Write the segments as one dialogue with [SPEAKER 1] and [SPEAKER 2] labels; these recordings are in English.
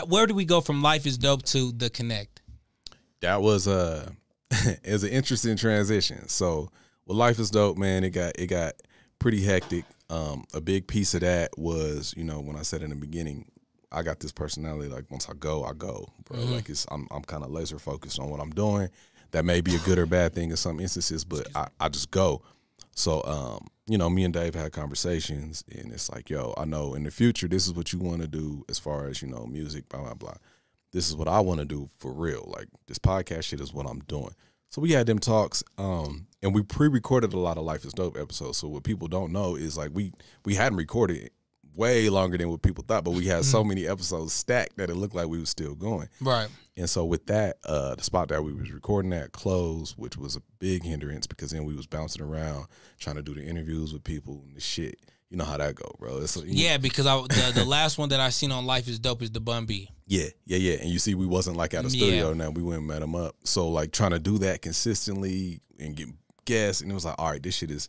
[SPEAKER 1] Where do we go from Life is Dope to The Connect?
[SPEAKER 2] That was it was an interesting transition. So with Life is Dope, man, it got pretty hectic. A big piece of that was, you know, when I said in the beginning, I got this personality, like once I go, bro. Mm-hmm. Like I'm kind of laser focused on what I'm doing. That may be a good or bad thing in some instances, but I just go. So, you know, me and Dave had conversations, and it's like, yo, I know in the future, this is what you want to do as far as, you know, music, blah, blah, blah. This is what I want to do for real. Like, this podcast shit is what I'm doing. So we had them talks, and we pre-recorded a lot of Life is Dope episodes. So what people don't know is, like, we hadn't recorded way longer than what people thought, but we had so many episodes stacked that it looked like we were still going.
[SPEAKER 1] Right.
[SPEAKER 2] And so with that, the spot that we was recording at closed, which was a big hindrance because then we was bouncing around trying to do the interviews with people and the shit. You know how that go, bro.
[SPEAKER 1] Yeah, because the last one that I seen on Life is Dope is the Bun B.
[SPEAKER 2] Yeah. And you see, we wasn't like at a studio now. We went and met him up. So like trying to do that consistently and get guests, and it was like, all right, this shit is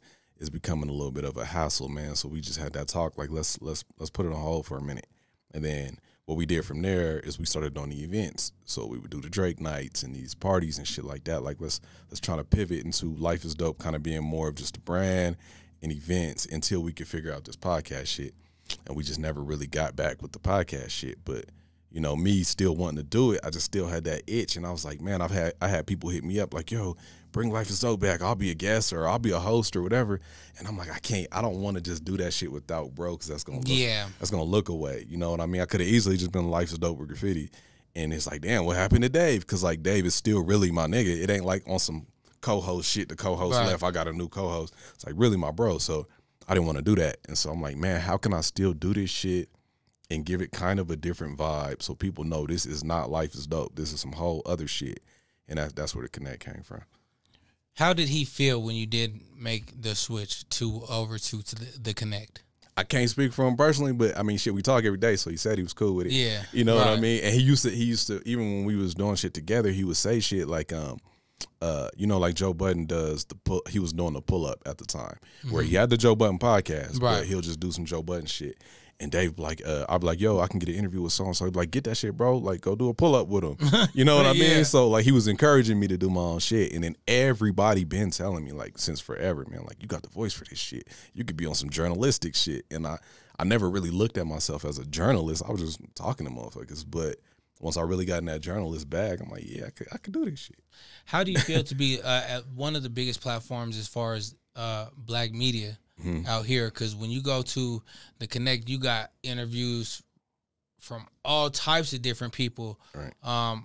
[SPEAKER 2] becoming a little bit of a hassle, man. So we just had that talk, like let's put it on hold for a minute. And then what we did from there is we started doing the events. So we would do the Drake nights and these parties and shit like that. Like let's try to pivot into Life is Dope kind of being more of just a brand and events until we could figure out this podcast shit. And we just never really got back with the podcast shit. But, you know, me still wanting to do it, I just still had that itch. And I was like, man, I had people hit me up like, yo, bring Life is Dope back. I'll be a guest or I'll be a host or whatever. And I'm like, I don't want to just do that shit without bro, because that's gonna look away. You know what I mean? I could have easily just been Life is Dope with Graffiti. And it's like, damn, what happened to Dave? Because like Dave is still really my nigga. It ain't like on some co-host shit, the co-host left, I got a new co-host. It's like really my bro. So I didn't want to do that. And so I'm like, man, how can I still do this shit and give it kind of a different vibe so people know this is not Life is Dope. This is some whole other shit. And that's where the Connect came from.
[SPEAKER 1] How did he feel when you did make the switch over to the Connect?
[SPEAKER 2] I can't speak for him personally, but I mean, shit, we talk every day, so he said he was cool with it.
[SPEAKER 1] Yeah,
[SPEAKER 2] you know what I mean. And he used to even when we was doing shit together, he would say shit like, you know, like Joe Budden does he was doing the pull up at the time where he had the Joe Budden podcast, but he'll just do some Joe Budden shit. And Dave like, I'd be like, yo, I can get an interview with so-and-so. He'd be like, get that shit, bro. Like, go do a pull-up with him. You know what I mean? So, like, he was encouraging me to do my own shit. And then everybody been telling me, like, since forever, man, like, you got the voice for this shit. You could be on some journalistic shit. And I never really looked at myself as a journalist. I was just talking to motherfuckers. But once I really got in that journalist bag, I'm like, yeah, I could do this shit.
[SPEAKER 1] How do you feel to be at one of the biggest platforms as far as black media out here? Because when you go to the Connect, you got interviews from all types of different people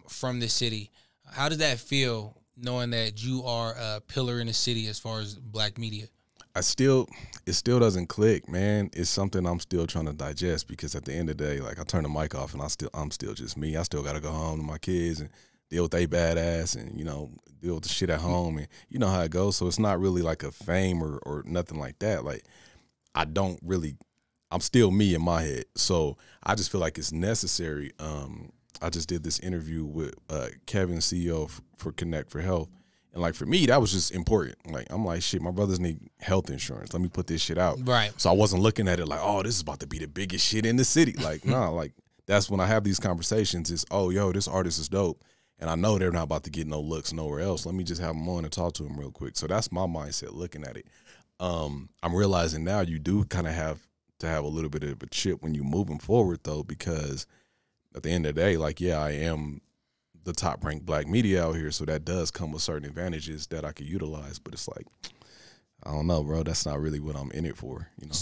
[SPEAKER 1] from the city. How does that feel knowing that you are a pillar in the city as far as black media?
[SPEAKER 2] It still doesn't click, man. It's something I'm still trying to digest because at the end of the day, like I turn the mic off and I'm still just me. I still got to go home to my kids and deal with they badass and, you know, deal with the shit at home and you know how it goes. So it's not really like a fame or nothing like that. Like I'm still me in my head. So I just feel like it's necessary. I just did this interview with Kevin, CEO for Connect for Health. And like for me, that was just important. Like I'm like, shit, my brothers need health insurance. Let me put this shit out.
[SPEAKER 1] Right.
[SPEAKER 2] So I wasn't looking at it like, oh, this is about to be the biggest shit in the city. Like, nah, like that's when I have these conversations is, oh, yo, this artist is dope. And I know they're not about to get no looks nowhere else. Let me just have them on and talk to them real quick. So that's my mindset looking at it. I'm realizing now you do kind of have to have a little bit of a chip when you're moving forward though, because at the end of the day, like, yeah, I am the top ranked black media out here. So that does come with certain advantages that I could utilize. But it's like, I don't know, bro. That's not really what I'm in it for, you know?